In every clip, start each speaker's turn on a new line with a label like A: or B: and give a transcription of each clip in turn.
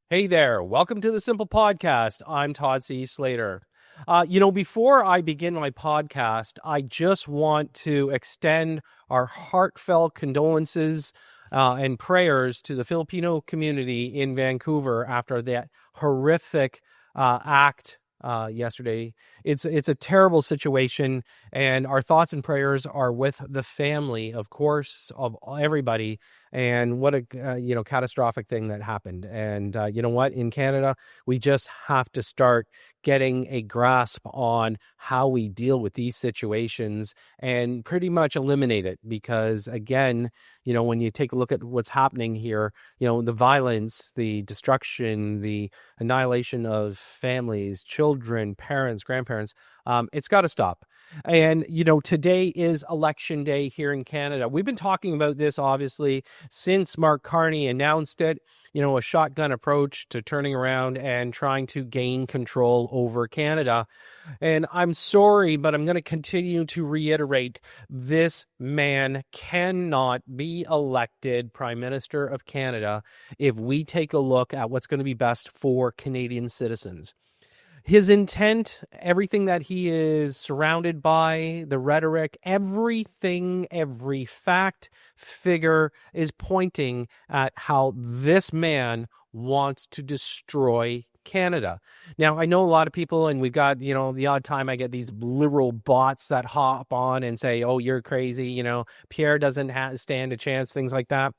A: Hey there, welcome to the Simple Podcast. I'm Todd C. Slater. Before I begin my podcast, I just want to extend our heartfelt condolences and prayers to the Filipino community in Vancouver after that horrific act yesterday. It's a terrible situation, and our thoughts and prayers are with the family, of course, of everybody. And what a catastrophic thing that happened. And you know what? In Canada, we just have to start getting a grasp on how we deal with these situations and pretty much eliminate it. Because again, when you take a look at what's happening here, the violence, the destruction, the annihilation of families, children, parents, grandparents, it's got to stop. And, today is election day here in Canada. We've been talking about this, obviously, since Mark Carney announced it, a shotgun approach to turning around and trying to gain control over Canada. And I'm sorry, but I'm going to continue to reiterate, this man cannot be elected Prime Minister of Canada if we take a look at what's going to be best for Canadian citizens. His intent, everything that he is surrounded by, the rhetoric, everything, every fact, figure is pointing at how this man wants to destroy Canada. Now, I know a lot of people, and we've got, the odd time I get these liberal bots that hop on and say, oh, you're crazy, Pierre doesn't stand a chance, things like that.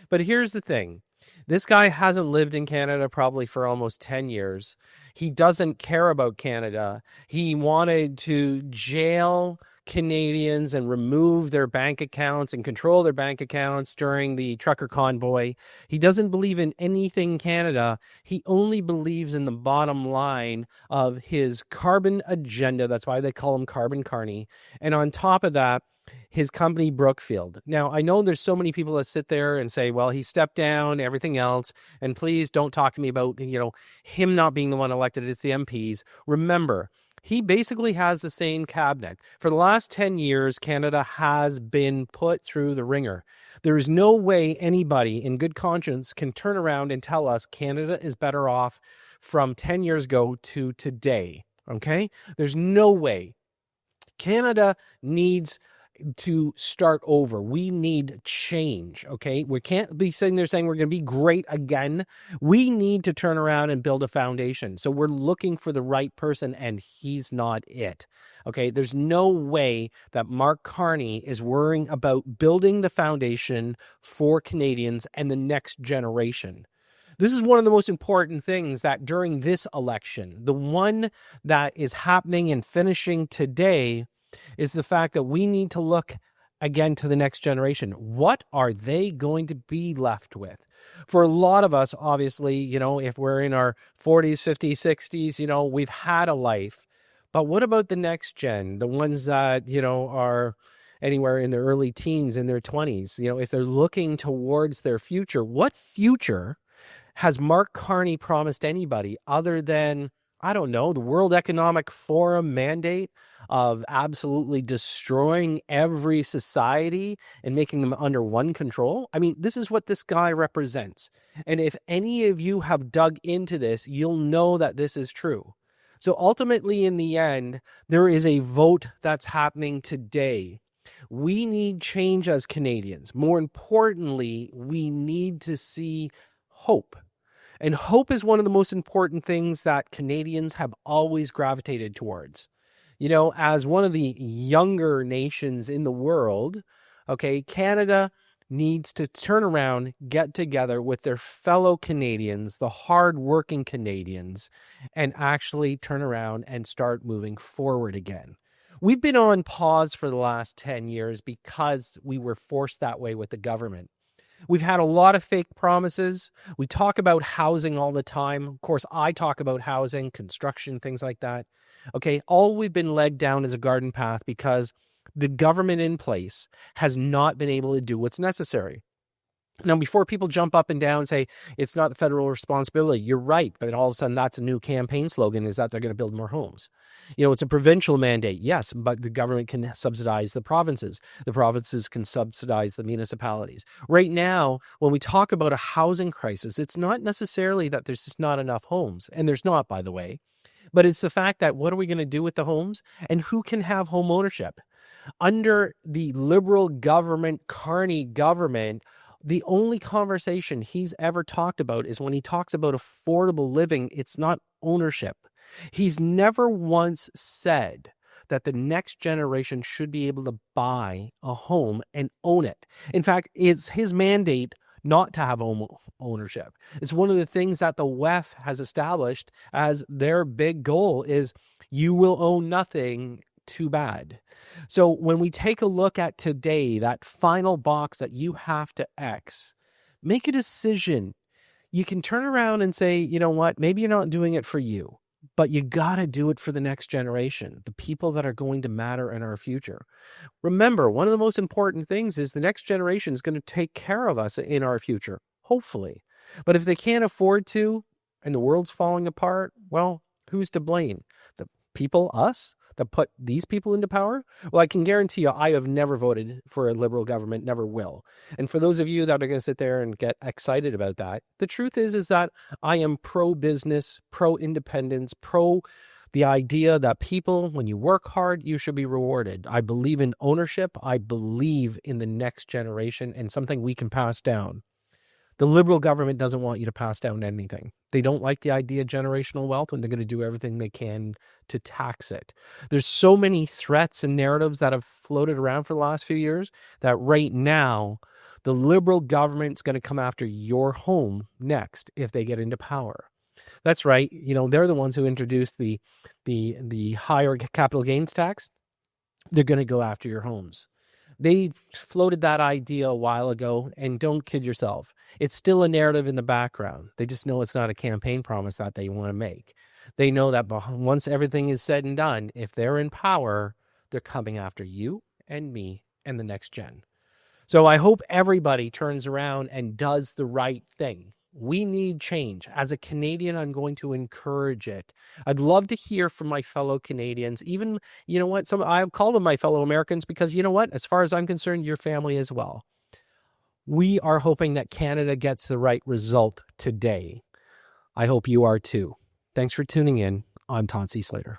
A: But here's the thing. This guy hasn't lived in Canada probably for almost 10 years. He doesn't care about Canada. He wanted to jail Canadians and remove their bank accounts and control their bank accounts during the trucker convoy. He doesn't believe in anything Canada. He only believes in the bottom line of his carbon agenda. That's why they call him Carbon Carney. And on top of that, his company Brookfield. Now, I know there's so many people that sit there and say, well, he stepped down, everything else, and please don't talk to me about, him not being the one elected. It's the MPs. Remember, he basically has the same cabinet. For the last 10 years, Canada has been put through the ringer. There is no way anybody in good conscience can turn around and tell us Canada is better off from 10 years ago to today. Okay? There's no way. Canada needs to start over. We need change, okay? We can't be sitting there saying we're going to be great again. We need to turn around and build a foundation. So we're looking for the right person, and he's not it, okay? There's no way that Mark Carney is worrying about building the foundation for Canadians and the next generation. This is one of the most important things that during this election, the one that is happening and finishing today, is the fact that we need to look again to the next generation. What are they going to be left with? For a lot of us, obviously, if we're in our 40s, 50s, 60s, we've had a life. But what about the next gen, the ones that, are anywhere in their early teens, in their 20s? If they're looking towards their future, what future has Mark Carney promised anybody other than, I don't know, the World Economic Forum mandate of absolutely destroying every society and making them under one control? I mean, this is what this guy represents. And if any of you have dug into this, you'll know that this is true. So ultimately, in the end, there is a vote that's happening today. We need change as Canadians. More importantly, we need to see hope. And hope is one of the most important things that Canadians have always gravitated towards. As one of the younger nations in the world, okay, Canada needs to turn around, get together with their fellow Canadians, the hardworking Canadians, and actually turn around and start moving forward again. We've been on pause for the last 10 years because we were forced that way with the government. We've had a lot of fake promises. We talk about housing all the time. Of course, I talk about housing, construction, things like that. Okay, all we've been led down is a garden path because the government in place has not been able to do what's necessary. Now, before people jump up and down and say it's not the federal responsibility, you're right. But all of a sudden, that's a new campaign slogan, is that they're going to build more homes. It's a provincial mandate, yes, but the government can subsidize the provinces. The provinces can subsidize the municipalities. Right now, when we talk about a housing crisis, it's not necessarily that there's just not enough homes. And there's not, by the way. But it's the fact that what are we going to do with the homes, and who can have home ownership? Under the Liberal government, Carney government, the only conversation he's ever talked about is when he talks about affordable living, it's not ownership. He's never once said that the next generation should be able to buy a home and own it. In fact, it's his mandate not to have home ownership. It's one of the things that the WEF has established as their big goal is you will own nothing. Too bad. So when we take a look at today, that final box that you have to X, make a decision. You can turn around and say, you know what, maybe you're not doing it for you, but you got to do it for the next generation, the people that are going to matter in our future. Remember, one of the most important things is the next generation is going to take care of us in our future, hopefully. But if they can't afford to, and the world's falling apart, well, who's to blame? The people, us? That put these people into power? Well, I can guarantee you, I have never voted for a Liberal government, never will. And for those of you that are going to sit there and get excited about that, the truth is that I am pro-business, pro-independence, pro the idea that people, when you work hard, you should be rewarded. I believe in ownership. I believe in the next generation and something we can pass down. The Liberal government doesn't want you to pass down anything. They don't like the idea of generational wealth, and they're going to do everything they can to tax it. There's so many threats and narratives that have floated around for the last few years that right now, the Liberal government's going to come after your home next if they get into power. That's right. They're the ones who introduced the higher capital gains tax. They're going to go after your homes. They floated that idea a while ago, and don't kid yourself. It's still a narrative in the background. They just know it's not a campaign promise that they want to make. They know that once everything is said and done, if they're in power, they're coming after you and me and the next gen. So I hope everybody turns around and does the right thing. We need change. As a Canadian, I'm going to encourage it. I'd love to hear from my fellow Canadians. Even, I call them my fellow Americans because, as far as I'm concerned, your family as well. We are hoping that Canada gets the right result today. I hope you are too. Thanks for tuning in. I'm Todd C. Slater.